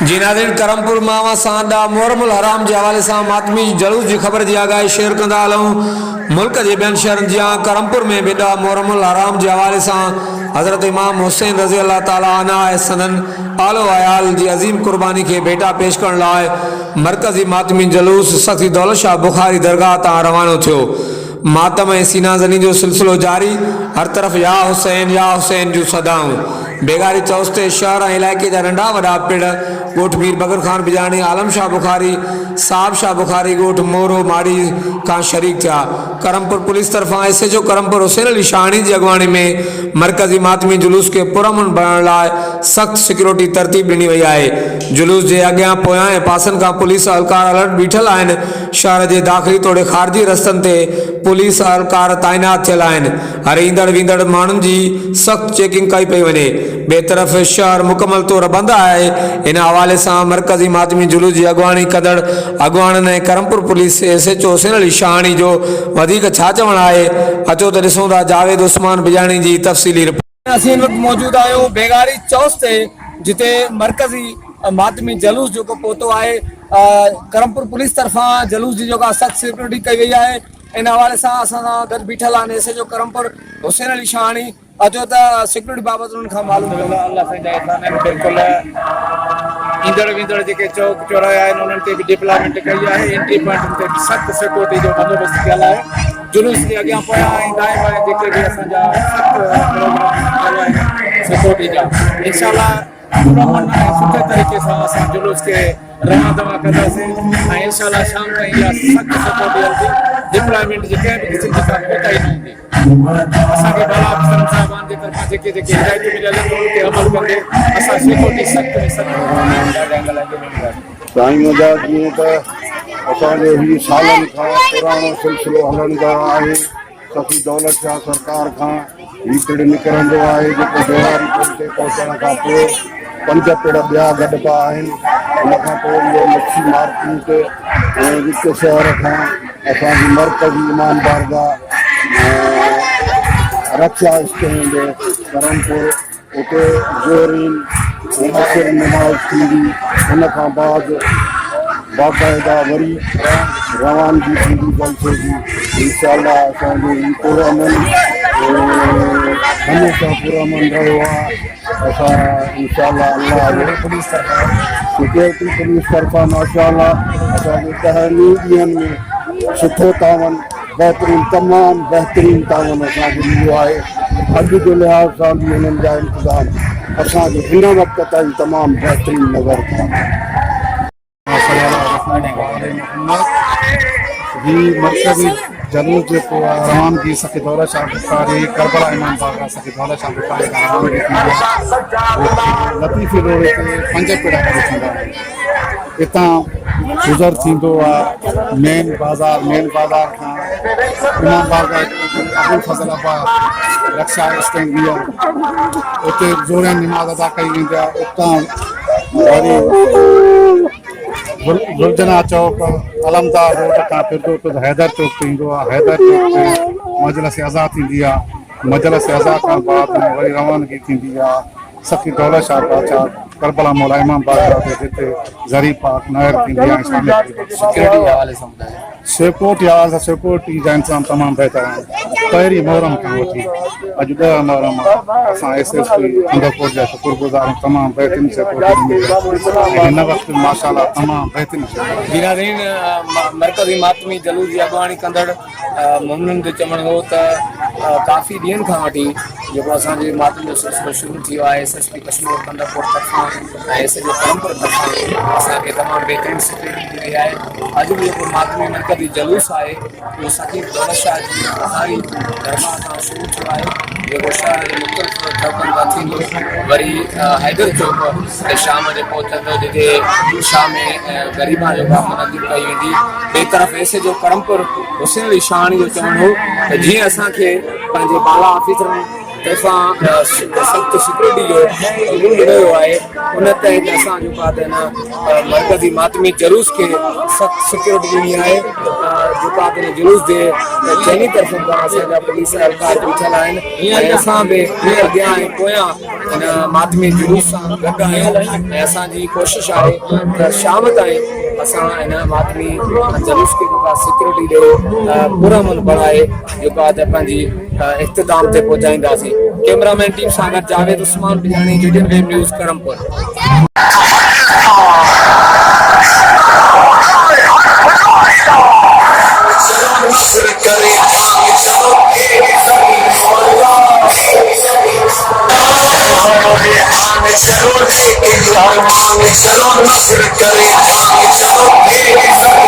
जी नाज़रीन, करमपुर मावा सांडा मोहरमुल हराम के हवाले से मातमी जलूस की खबर की आगाही शेयर कंदा हलूं। मुल्क के बेन शहरन जहाँ करमपुर में बेडा मोहरमुल हराम के हवाले से हज़रत इमाम हुसैन रज़ी अल्लाह ताला अन्हु सदन आलो आयाल की अजीम कुर्बानी के बेटा पेश करण लाइ मरकजी मातमी जलूस सख्ती दौलत शाह बुखारी दरगाह ता रवानो थो। मातम ए सीना ज़नी जो सिलसिलो जारी, हर तरफ या हुसैन जो सदाऊं। बेगारी चौस्ते शहर इलाके जा नंढा वॾा पिण ॻोठ मीर बगर खान बिजाणी आलम शाह बुखारी साहब शाह बुखारी ॻोठ मोरो माड़ी का शरीक थिया। करमपुर पुलिस तरफा SHO करमपुर हुसैन अली शाहणी की अगवानी में मरकजी मातमी जुलूस के पुरअमन बनाने लाइ सख्त सिक्योरिटी तरतीब ॾिनी वई आहे। जुलूस के अॻियां पोयां ऐं पासनि खां पुलिस अहलकार अलर्ट बीठल आहिनि। शहर के दाख़िली तोड़े खारजी रस्तनि ते पुलिस अहलकार तैनात थियल आहिनि। हर ईंदड़ वींदड़ माण्हुनि जी सख्त चेकिंग कई पई वञे। बेतरफ़ शहर मुकम्मल तौर बंद है। इन हवाले से मरकजी मातमी जुलूस की अगवानी कंदड़ अगवान ने करमपुर पुलिस SHO हुसैन अली शाहणी जो वधीक छा चवण आहे, अचो तो ॾिसूं था जावेद उस्मान बिजाणी की तफ़सीली रिपोर्ट। असीं इन वक्त मौजूद आहियूं बेगारी चौक ते, जिते मरकजी मातमी जलूस जो पहुतो है। करमपुर पुलिस तरफा जलूस की सख्त सिक्योरिटी कई वही है। इन हवाले से असां गॾु बीठल आहिनि SHO करमपुर हुसैन अली शाहणी। अचो त सिक्योरिटी बाबत उन्हनि खां मालूम कयूं। अल्लाह साईं जा एहसान आहिनि। बिल्कुलु ईंदड़ वींदड़ जेके चौक चौराहा आहिनि उन्हनि ते बि डिप्लॉयमेंट कई आहे। एंट्री पॉइंट ते सख़्त सिक्योरिटी जो बंदोबस्तु कयल आहे। जुलूस के अॻियां पोयां ऐं दाएं बाएं जेके बि असांजा सिक्योरिटी जा इंशाअल्लाह पुरअमन ऐं सुठे तरीक़े सां असां जुलूस के रवां दवा कंदासीं ऐं इंशाअल्लाह शाम ताईं इहा सख़्त सिक्योरिटी हलंदी। डिप्लॉयमेंट जी कंहिं बि क़िस्म जी कोताही न हूंदी। असांखे बाला अफ़सर साहिबान जे तरफ़ां जेके हिदायतूं मिलियल आहिनि उन ते अमल कंदे असां सिक्योरिटी सख़्त में सख़्त साईं जा जीअं त असांजो हीउ सालनि खां पुराणो सिलसिलो हलंदो आहे। सफ़ी दौलत शाह सरकार खां हीउ पिण निकिरंदो आहे, जेको बेवारी पुल ते पहुचण खां पोइ 5 पिण ॿिया गॾिबा आहिनि। उन खां पोइ इहो मच्छी मार्केट ऐं विच शहर खां असांजी मरकज़ी इमाम बारगाह रक्षा स्टैंड करमपुर उते ज़ोरीन ऐं असर नमाज़ थींदी। उन खां बाद बाक़ाइदा वरी रवानगी थींदी जलसे जी। इंशाअल्लाह असांजो हीउ पुरअमन हमेशह पुरअमन रहियो आहे। असां इंशाअल्लाह अल्लाह सिक्योरिटी पुलिस तरफ़ां माशाअल्लाह असांजे 10 ॾींहंनि में सुठो तावन बेहतरीन तमामु बेहतरीन तावन असांखे मिलियो आहे। अॼु जे लिहाज़ सां बि हुननि जा इंतज़ाम असांखे हिन वक़्त ताईं तमामु बेहतरीन नज़र था। मरकज़ी जलूस जो रवानगी सखी दौलत शाह बुखारी करबला इमाम बारगाह सखी दौलत शाह बुखारी रवानगी थींदी। लतीफ़ी रोड ते 5 पिण करे थींदा आहिनि। हितां गुज़र थींदो आहे मेन बाज़ार खां इमाम बारगाह अबुल फज़लाबाद रक्षा स्टैंड बि आहे। उते ज़ोरनि नमाज़ अदा कई वेंदी आहे। उतां वरी गुलजना चौक अलमदार रोड खां फिरदो तो हैदर चौक ते ईंदो आहे। हैदर चौक ते मजलिस अज़ा थींदी आहे। मजलिस अज़ा खां बाद में वरी रवानगी थींदी आहे सखी दौलत शाह बादशाह करबला मौला इमाम बारगाह ते, जिते ज़री पाक नहर थींदी आहे। सिक्योरिटी जा इंतज़ाम तमामु बहितर आहिनि। पहिरीं मुहर्रम खां वठी अॼु 10 मुहर्रम असां SSP इंदरपुर जा शुक्रगुज़ार आहियूं। तमामु बहितरीन सिक्योरिटी हिन वक़्तु माशाअल्लाह तमामु बहितरीन। मरकज़ी मातमी जलूस की अगवानी कंदड़ मुमनुन जो चवण हो त काफ़ी ॾींहंनि खां वठी जेको असांजे मातम जो सिलसिलो शुरू थियो आहे SSP कश्मीर कंदरपुर तरफ़ां ऐं सॼे परमपुर तरफ़ां असांखे तमामु बहितरीनु सिक्योरिटी मिली आहे। अॼु बि जेको मातमी मरकज़ी जलूस आहे उहो सकीब दौलत शाह जी हज़ारी दरबार खां शुरू थियो आहे, जेको शहर जे मुख़्तलिफ़ चौकनि खां थींदो वरी हैदर चौक ते शाम जो पहुचंदो, जिते शाम में ग़रीबा जो कमु मंज़ूर कई वेंदी। ॿिए तरफ़ ऐसे जो करमपुर हुसैन अली शान जो चवणु हो त जीअं असांखे पंहिंजे बाला ऑफिसरनि तरफ़ां सख़्तु सिक्योरिटी जो रूल ॾिनो आहे, उन तहत असां जेको आहे न मरकज़ी मातमी जलूस खे सख़्तु सिक्योरिटी ॾिनी आहे। जेको आहे न जुलूस जे चइनी तरफ़नि खां असांजा पुलिस एहलकार बीठल आहिनि ऐं असां बि अॻियां ऐं पोयां हिन मातमी जुलूस सां गॾु आहियूं ऐं असांजी कोशिशि आहे त शाम ताईं असां हिन मातमी जलूस खे जेको आहे सिक्योरिटी ॾे पुरअमन बणाए जेको आहे त पंहिंजी इख़्तिताम ते पहुचाईंदासीं। कैमरामैन टीम सां गॾु Javed Usman Bijani, JDN web news Karampur. चलो